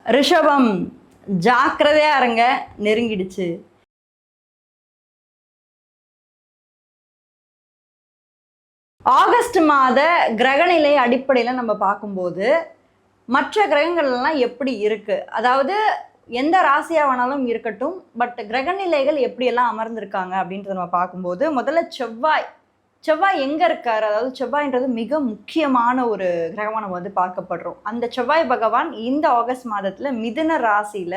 ரிஷபம், ஜாக்கிரதையா இருங்க, நெருங்கிடுச்சு. ஆகஸ்ட் மாத கிரகநிலை அடிப்படையில் நம்ம பார்க்கும்போது மற்ற கிரகங்கள்லாம் எப்படி இருக்கு, அதாவது எந்த ராசியா வேணாலும் இருக்கட்டும், பட் கிரகநிலைகள் எப்படியெல்லாம் அமர்ந்திருக்காங்க அப்படின்றத நம்ம பார்க்கும்போது முதல்ல செவ்வாய் எங்க இருக்காரு, அதாவது செவ்வாய்ன்றது மிக முக்கியமான ஒரு கிரகமா நம்ம வந்து பார்க்கப்படுறோம். அந்த செவ்வாய் பகவான் இந்த ஆகஸ்ட் மாதத்துல மிதுன ராசியில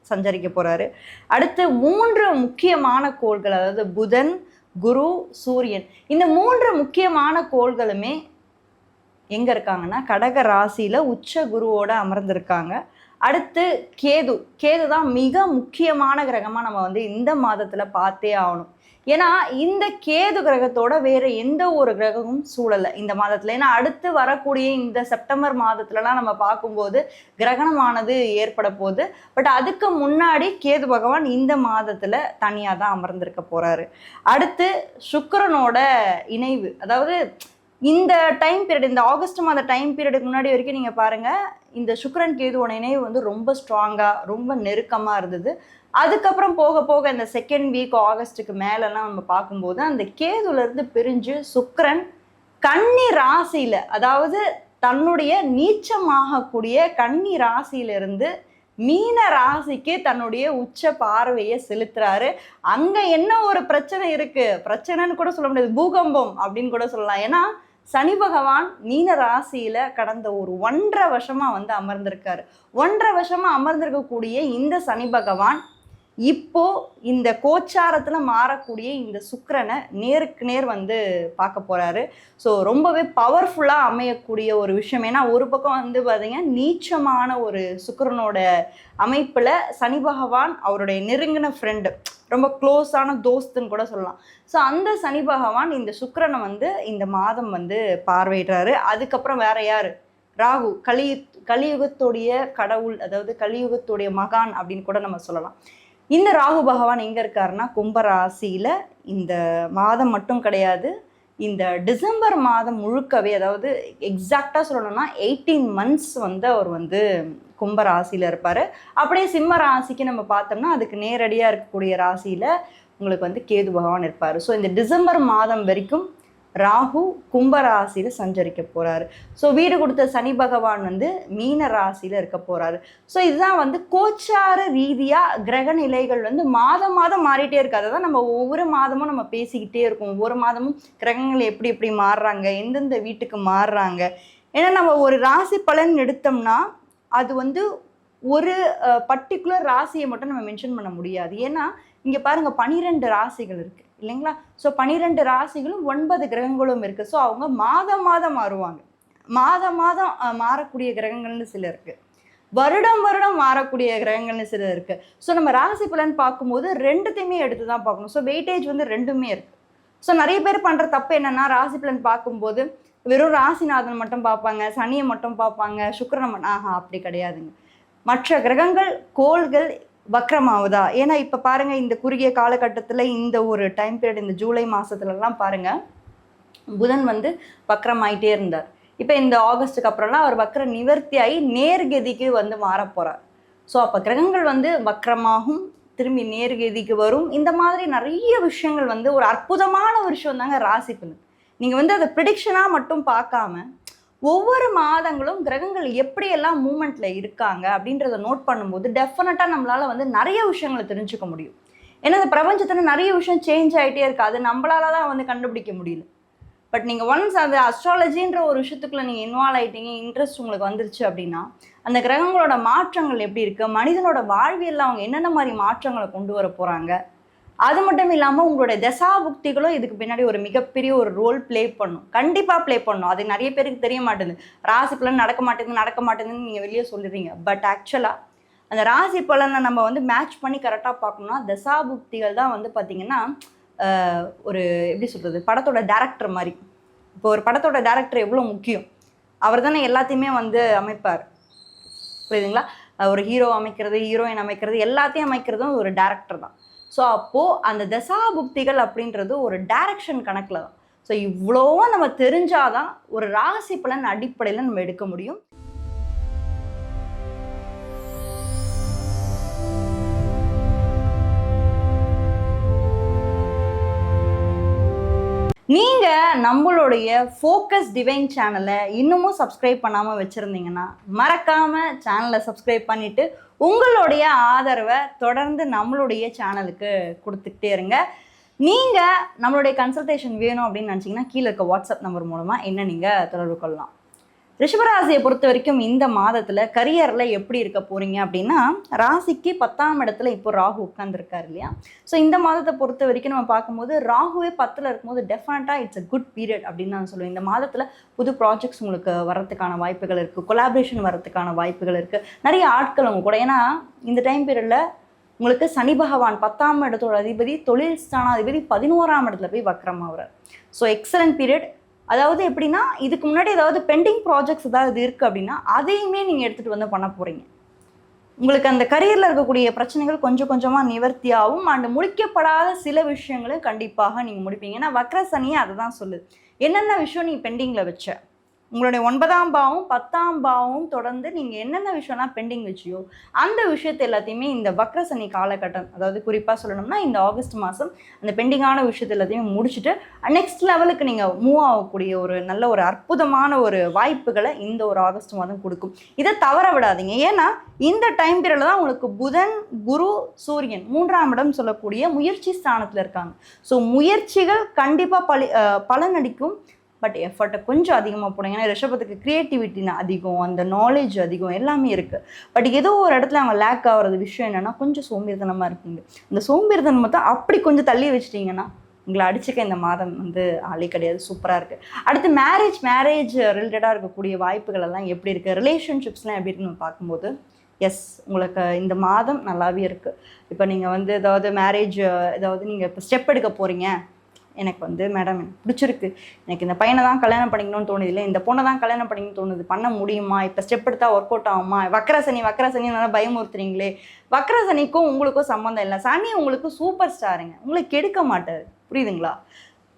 சஞ்சரிக்க போறாரு. அடுத்து 3 முக்கியமான கோள்கள், அதாவது புதன், குரு, சூரியன், இந்த 3 முக்கியமான கோள்களுமே எங்க இருக்காங்கன்னா கடக ராசியில உச்ச குருவோட அமர்ந்திருக்காங்க. அடுத்து கேது தான் மிக முக்கியமான கிரகமா நம்ம வந்து இந்த மாதத்துல பார்த்தே ஆகணும். ஏன்னா இந்த கேது கிரகத்தோட வேற எந்த ஒரு கிரகமும் சூழலை இந்த மாதத்துல. ஏன்னா அடுத்து வரக்கூடிய இந்த செப்டம்பர் மாதத்துலலாம் நம்ம பார்க்கும்போது கிரகணமானது ஏற்பட போகுது. பட் அதுக்கு முன்னாடி கேது பகவான் இந்த மாதத்துல தனியா தான் அமர்ந்திருக்க போறாரு. அடுத்து சுக்கிரனோட இணைவு, அதாவது இந்த டைம் பீரியட், இந்த ஆகஸ்ட் மாத டைம் பீரியடுக்கு முன்னாடி வரைக்கும் நீங்க பாருங்க, இந்த சுக்கிரன் கேதுவோட இணைவு வந்து ரொம்ப ஸ்ட்ராங்கா ரொம்ப நெருக்கமா இருந்தது. அதுக்கப்புறம் போக போக இந்த செகண்ட் வீக் ஆகஸ்ட்டுக்கு மேலெல்லாம் நம்ம பார்க்கும்போது அந்த கேதுல இருந்து பிரிஞ்சு சுக்கிரன் கன்னி ராசியில, அதாவது தன்னுடைய நீச்சமாகக்கூடிய கன்னி ராசியிலிருந்து மீன ராசிக்கு தன்னுடைய உச்ச பார்வையை செலுத்துறாரு. அங்க என்ன ஒரு பிரச்சனை இருக்கு, பிரச்சனைன்னு கூட சொல்ல முடியாது, பூகம்பம் அப்படின்னு கூட சொல்லலாம். ஏன்னா சனி பகவான் மீன ராசியில கடந்த ஒரு 1.5 வருஷமா வந்து அமர்ந்திருக்காரு. 1.5 வருஷமா அமர்ந்திருக்கக்கூடிய இந்த சனி பகவான் இப்போ இந்த கோச்சாரத்துல மாறக்கூடிய இந்த சுக்கிரனை நேருக்கு நேர் வந்து பார்க்க போறாரு. ஸோ ரொம்பவே பவர்ஃபுல்லா அமையக்கூடிய ஒரு விஷயம். ஏன்னா ஒரு பக்கம் வந்து பார்த்தீங்கன்னா நீச்சமான ஒரு சுக்கிரனோட அமைப்புல சனி பகவான் அவருடைய நெருங்கின ஃப்ரெண்டு, ரொம்ப க்ளோஸான தோஸ்துன்னு கூட சொல்லலாம். ஸோ அந்த சனி பகவான் இந்த சுக்கிரனை வந்து இந்த மாதம் வந்து பார்வையிடுறாரு. அதுக்கப்புறம் வேற யாரு, ராகு, கலியுகத்துடைய கடவுள், அதாவது கலியுகத்துடைய மகான் அப்படின்னு கூட நம்ம சொல்லலாம். இந்த ராகு பகவான் எங்க இருக்காருன்னா கும்பராசியில இந்த மாதம் மட்டும் கிடையாது, இந்த டிசம்பர் மாதம் முழுக்கவே, அதாவது எக்ஸாக்டா சொல்லணும்னா 18 months வந்து அவர் வந்து கும்பராசியில இருப்பாரு. அப்படியே சிம்ம ராசிக்கு நம்ம பார்த்தோம்னா அதுக்கு நேரடியா இருக்கக்கூடிய ராசியில உங்களுக்கு வந்து கேது பகவான் இருப்பாரு. ஸோ இந்த டிசம்பர் மாதம் வரைக்கும் ராகு கும்பராசியில சஞ்சரிக்க போறாரு. ஸோ வீடு கொடுத்த சனி பகவான் வந்து மீன ராசியில இருக்க போறாரு. ஸோ இதுதான் வந்து கோச்சார ரீதியா கிரக நிலைகள் வந்து மாதம் மாறிட்டே இருக்கு. அதை தான் நம்ம ஒவ்வொரு மாதமும் நம்ம பேசிக்கிட்டே இருக்கோம். ஒவ்வொரு மாதமும் கிரகங்கள் எப்படி எப்படி மாறுறாங்க, எந்தெந்த வீட்டுக்கு மாறுறாங்க. ஏன்னா நம்ம ஒரு ராசி பலன் எடுத்தோம்னா அது வந்து ஒரு பர்டிகுலர் ராசியை மட்டும் நம்ம மென்ஷன் பண்ண முடியாது. ஏன்னா இங்க பாருங்க 12 ராசிகள் இருக்கு இல்லைங்களா? ஸோ 12 ராசிகளும் 9 கிரகங்களும் இருக்கு. ஸோ அவங்க மாதம் மாறுவாங்க. மாதம் மாறக்கூடிய கிரகங்கள்னு சில இருக்கு, வருடம் மாறக்கூடிய கிரகங்கள்னு சில இருக்கு. ஸோ நம்ம ராசி பலன் பார்க்கும்போது ரெண்டுத்தையுமே எடுத்து தான் பார்க்கணும். ஸோ வெயிட்டேஜ் வந்து ரெண்டுமே இருக்கு. ஸோ நிறைய பேர் பண்ற தப்பு என்னன்னா, ராசி பலன் பார்க்கும்போது வெறும் ராசிநாதன் மட்டும் பார்ப்பாங்க, சனியை மட்டும் பார்ப்பாங்க, சுக்கிரனை மட்டும். அப்படி கிடையாதுங்க. மற்ற கிரகங்கள் கோள்கள் வக்ரமாவுதா? ஏன்னா இப்ப பாருங்க இந்த குறுகிய காலகட்டத்துல இந்த ஒரு டைம் பீரியட், இந்த ஜூலை மாசத்துலலாம் பாருங்க புதன் வந்து வக்ரமாயிட்டே இருந்தார். இப்ப இந்த ஆகஸ்டுக்கு அப்புறம்லாம் அவர் வக்ர நிவர்த்தி ஆகி நேர்கதிக்கு வந்து மாற போறார். ஸோ அப்ப கிரகங்கள் வந்து வக்ரமாகும், திரும்பி நேர்கதிக்கு வரும். இந்த மாதிரி நிறைய விஷயங்கள் வந்து ஒரு அற்புதமான ஒரு விஷயம் தாங்க ராசி பலன். நீங்க வந்து அதை ப்ரிடிக்ஷனா மட்டும் பார்க்காம ஒவ்வொரு மாதங்களும் கிரகங்கள் எப்படியெல்லாம் மூமெண்ட்ல இருக்காங்க அப்படின்றத நோட் பண்ணும்போது டெஃபினட்டா நம்மளால வந்து நிறைய விஷயங்களை தெரிஞ்சுக்க முடியும். ஏன்னா இந்த பிரபஞ்சத்துல நிறைய விஷயம் சேஞ்ச் ஆகிட்டே இருக்கு, அது நம்மளால தான் வந்து கண்டுபிடிக்க முடியல. பட் நீங்க ஒன்ஸ் அந்த அஸ்ட்ராலஜின்ற ஒரு விஷயத்துக்குள்ள நீங்க இன்வால்வ் ஆயிட்டீங்க, இன்ட்ரெஸ்ட் உங்களுக்கு வந்துருச்சு அப்படின்னா அந்த கிரகங்களோட மாற்றங்கள் எப்படி இருக்கு, மனிதனோட வாழ்வியல்ல அவங்க என்னென்ன மாதிரி மாற்றங்களை கொண்டு வர போறாங்க, அது மட்டும் இல்லாமல் உங்களுடைய தசாபுக்திகளும் இதுக்கு பின்னாடி ஒரு மிகப்பெரிய ஒரு ரோல் ப்ளே பண்ணும். கண்டிப்பாக ப்ளே பண்ணும். அது நிறைய பேருக்கு தெரிய மாட்டேங்குது. ராசி பலன் நடக்க மாட்டேங்குதுன்னு நீங்கள் வெளியே சொல்லிடுறீங்க. பட் ஆக்சுவலாக அந்த ராசி பலனை நம்ம வந்து மேட்ச் பண்ணி கரெக்டாக பார்க்கணும்னா தசாபுக்திகள் தான் வந்து பார்த்திங்கன்னா ஒரு எப்படி சொல்கிறது, படத்தோட டேரக்டர் மாதிரி. இப்போ ஒரு படத்தோட டேரக்டர் எவ்வளோ முக்கியம், அவர் தானே எல்லாத்தையுமே வந்து அமைப்பார், புரியுதுங்களா? ஒரு ஹீரோ அமைக்கிறது, ஹீரோயின் அமைக்கிறது, எல்லாத்தையும் அமைக்கிறதும் ஒரு டேரக்டர் தான். ஸோ அப்போது அந்த தசாபுக்திகள் அப்படின்றது ஒரு டைரக்ஷன் கணக்கில் தான். ஸோ இவ்வளோவும் நம்ம தெரிஞ்சாதான் ஒரு ராசி பலன் அடிப்படையில் நம்ம எடுக்க முடியும். நீங்கள் நம்மளுடைய ஃபோக்கஸ் டிவைன் சேனலை இன்னமும் சப்ஸ்கிரைப் பண்ணாமல் வச்சுருந்தீங்கன்னா மறக்காமல் சேனலை சப்ஸ்கிரைப் பண்ணிவிட்டு உங்களுடைய ஆதரவை தொடர்ந்து நம்மளுடைய சேனலுக்கு கொடுத்துக்கிட்டே இருங்க. நீங்கள் நம்மளுடைய கன்சல்டேஷன் வேணும் அப்படின்னு நினச்சிங்கன்னா கீழே இருக்க வாட்ஸ்அப் நம்பர் மூலமாக என்ன நீங்கள் தொடர்பு கொள்ளலாம். ரிஷபராசியை பொறுத்த வரைக்கும் இந்த மாதத்தில் கரியரில் எப்படி இருக்க போகிறீங்க அப்படின்னா, ராசிக்கு 10ஆம் இடத்துல இப்போ ராகு உட்காந்துருக்காரு இல்லையா. ஸோ இந்த மாதத்தை பொறுத்த வரைக்கும் நம்ம பார்க்கும்போது ராகுவே 10ல் இருக்கும்போது டெஃபினட்டாக இட்ஸ் அ குட் பீரியட் அப்படின்னு நான் சொல்லுவேன். இந்த மாதத்தில் புது ப்ராஜெக்ட்ஸ் உங்களுக்கு வரத்துக்கான வாய்ப்புகள் இருக்குது, கொலாபரேஷன் வரத்துக்கான வாய்ப்புகள் இருக்குது, நிறைய ஆட்கள் அவங்க கூட. ஏன்னா இந்த டைம் பீரியடில் உங்களுக்கு சனி பகவான் 10ஆம் இடத்தோட அதிபதி, தொழில் ஸ்தானாதிபதி 11ஆம் இடத்துல போய் வக்ரமாகிறார். So excellent period. அதாவது எப்படின்னா, இதுக்கு முன்னாடி ஏதாவது பெண்டிங் ப்ராஜெக்ட்ஸ் ஏதாவது இருக்குது அப்படின்னா அதையுமே நீங்கள் எடுத்துகிட்டு வந்து பண்ண போகிறீங்க. உங்களுக்கு அந்த கரியரில் இருக்கக்கூடிய பிரச்சனைகள் கொஞ்சம் கொஞ்சமாக நிவர்த்தியாகும். அண்ட் முடிக்கப்படாத சில விஷயங்களும் கண்டிப்பாக நீங்கள் முடிப்பீங்க. ஏன்னா வக்ர சனியே அதை தான் சொல்லுது. என்னென்ன விஷயம் நீ பெண்டிங்கில் வச்ச, உங்களுடைய 9ஆம் பாவம் 10ஆம் பாவம் தொடர்ந்து நீங்கள் என்னென்ன விஷயம்லாம் பெண்டிங் வச்சியோ அந்த விஷயத்தை எல்லாத்தையுமே இந்த வக்ர சனி காலகட்டம், அதாவது குறிப்பாக சொல்லணும்னா இந்த ஆகஸ்ட் மாதம் அந்த பெண்டிங்கான விஷயத்தை எல்லாத்தையுமே முடிச்சுட்டு நெக்ஸ்ட் லெவலுக்கு நீங்கள் மூவ் ஆகக்கூடிய ஒரு நல்ல ஒரு அற்புதமான ஒரு வாய்ப்புகளை இந்த ஒரு ஆகஸ்ட் மாதம் கொடுக்கும். இதை தவற விடாதீங்க. ஏன்னா இந்த டைம் பீரியடில் தான் உங்களுக்கு புதன், குரு, சூரியன் 3ஆம் இடம் சொல்லக்கூடிய முயற்சி ஸ்தானத்தில் இருக்காங்க. ஸோ முயற்சிகள் கண்டிப்பாக பலனடிக்கும். பட் எஃபர்ட்டை கொஞ்சம் அதிகமாக போடுங்க. ஏன்னா ரிஷபத்துக்கு க்ரியேட்டிவிட்டி அதிகம், அந்த நாலேஜ் அதிகம், எல்லாமே இருக்குது. பட் ஏதோ ஒரு இடத்துல அவங்க லேக் ஆகிறது விஷயம் என்னென்னா கொஞ்சம் சோம்பேறித்தனமாக இருப்பீங்க. இந்த சோம்பேறித்தனம் மட்டும் அப்படி கொஞ்சம் தள்ளி வச்சிட்டிங்கன்னா உங்களை அடிச்சுக்க இந்த மாதம் ஆளே கிடையாது. சூப்பராக இருக்குது. அடுத்து மேரேஜ் ரிலேட்டடாக இருக்கக்கூடிய வாய்ப்புகள் எல்லாம் எப்படி இருக்குது, ரிலேஷன்ஷிப்ஸ்லாம் எப்படி இருக்குன்னு பார்க்கும்போது எஸ், உங்களுக்கு இந்த மாதம் நல்லாவே இருக்குது. இப்போ நீங்கள் ஏதாவது மேரேஜ் ஏதாவது நீங்கள் இப்போ ஸ்டெப் எடுக்க போகிறீங்க, எனக்கு மேடம் எனக்கு பிடிச்சிருக்கு, எனக்கு இந்த பையனை தான் கல்யாணம் பண்ணிக்கணும்னு தோணுது, இல்லை இந்த பொண்ணை தான் கல்யாணம் பண்ணிக்கணும்னு தோணுது, பண்ண முடியுமா, இப்போ ஸ்டெப் எடுத்தால் ஒர்க் அவுட் ஆகுமா, வக்ரசனி நல்லா பயமுறுத்துறீங்களே. வக்ரசனிக்கும் உங்களுக்கும் சம்மந்தம் இல்லை. சனி உங்களுக்கு சூப்பர் ஸ்டாருங்க, உங்களை கெடுக்க மாட்டார். புரியுதுங்களா?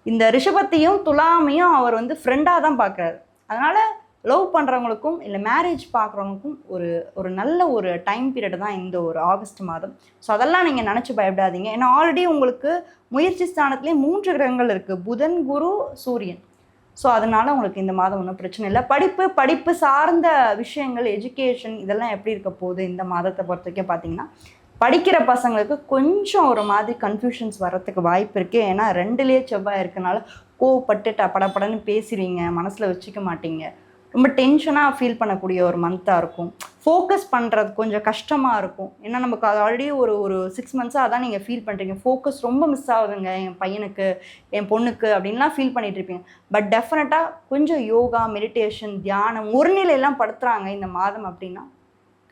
இந்த ரிஷபத்தையும் துலாமையும் அவர் ஃப்ரெண்டாக தான் பார்க்குறாரு. அதனால் லவ் பண்ணுறவங்களுக்கும் இல்லை மேரேஜ் பார்க்குறவங்களுக்கும் ஒரு நல்ல ஒரு டைம் பீரியட் தான் இந்த ஒரு ஆகஸ்ட் மாதம். ஸோ அதெல்லாம் நீங்கள் நினச்சி பயப்படாதீங்க. ஏன்னா ஆல்ரெடி உங்களுக்கு முயற்சி ஸ்தானத்துலேயே 3 கிரகங்கள் இருக்குது, புதன், குரு, சூரியன். ஸோ அதனால் உங்களுக்கு இந்த மாதம் ஒன்றும் பிரச்சனை இல்லை. படிப்பு சார்ந்த விஷயங்கள், எஜுகேஷன் இதெல்லாம் எப்படி இருக்க போகுது இந்த மாதத்தை பொறுத்த வரைக்கும் பார்த்தீங்கன்னா, படிக்கிற பசங்களுக்கு கொஞ்சம் ஒரு மாதிரி கன்ஃபியூஷன்ஸ் வர்றதுக்கு வாய்ப்பு இருக்குது. ஏன்னா 2லேயே செவ்வாய் இருக்கனால கோவப்பட்டு படப்படன்னு பேசுவீங்க, மனசில் வச்சுக்க மாட்டீங்க, ரொம்ப டென்ஷனாக ஃபீல் பண்ணக்கூடிய ஒரு மந்த்தாக இருக்கும். ஃபோக்கஸ் பண்ணுறது கொஞ்சம் கஷ்டமாக இருக்கும். ஏன்னா நமக்கு அது ஆல்ரெடி ஒரு 6 மந்த்ஸாக அதான் நீங்கள் ஃபீல் பண்ணுறீங்க. ஃபோக்கஸ் ரொம்ப மிஸ் ஆகுதுங்க என் பையனுக்கு, என் பொண்ணுக்கு அப்படின்லாம் ஃபீல் பண்ணிகிட்டு இருப்பீங்க. பட் டெஃபினட்டாக கொஞ்சம் யோகா, மெடிடேஷன், தியானம், ஒரு நிலையெல்லாம் படுத்துகிறாங்க இந்த மாதம் அப்படின்னா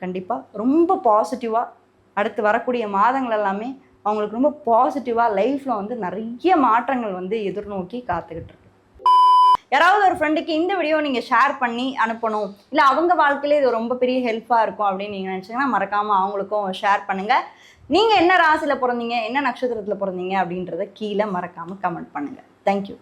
கண்டிப்பாக ரொம்ப பாசிட்டிவாக அடுத்து வரக்கூடிய மாதங்கள் எல்லாமே அவங்களுக்கு ரொம்ப பாசிட்டிவாக லைஃப்பில் நிறைய மாற்றங்கள் எதிர்நோக்கி காத்துக்கிட்டு இருக்கு. யாராவது ஒரு ஃப்ரெண்டுக்கு இந்த வீடியோ நீங்கள் ஷேர் பண்ணி அனுப்பணும், இல்லை அவங்க வாழ்க்கையிலே இது ரொம்ப பெரிய ஹெல்ப்பாக இருக்கும் அப்படின்னு நீங்கள் நினச்சிங்கன்னா மறக்காமல் அவங்களுக்கும் ஷேர் பண்ணுங்கள். நீங்கள் என்ன ராசியில் பிறந்தீங்க, என்ன நட்சத்திரத்தில் பிறந்தீங்க அப்படின்றத கீழே மறக்காமல் கமெண்ட் பண்ணுங்கள். தேங்க்யூ.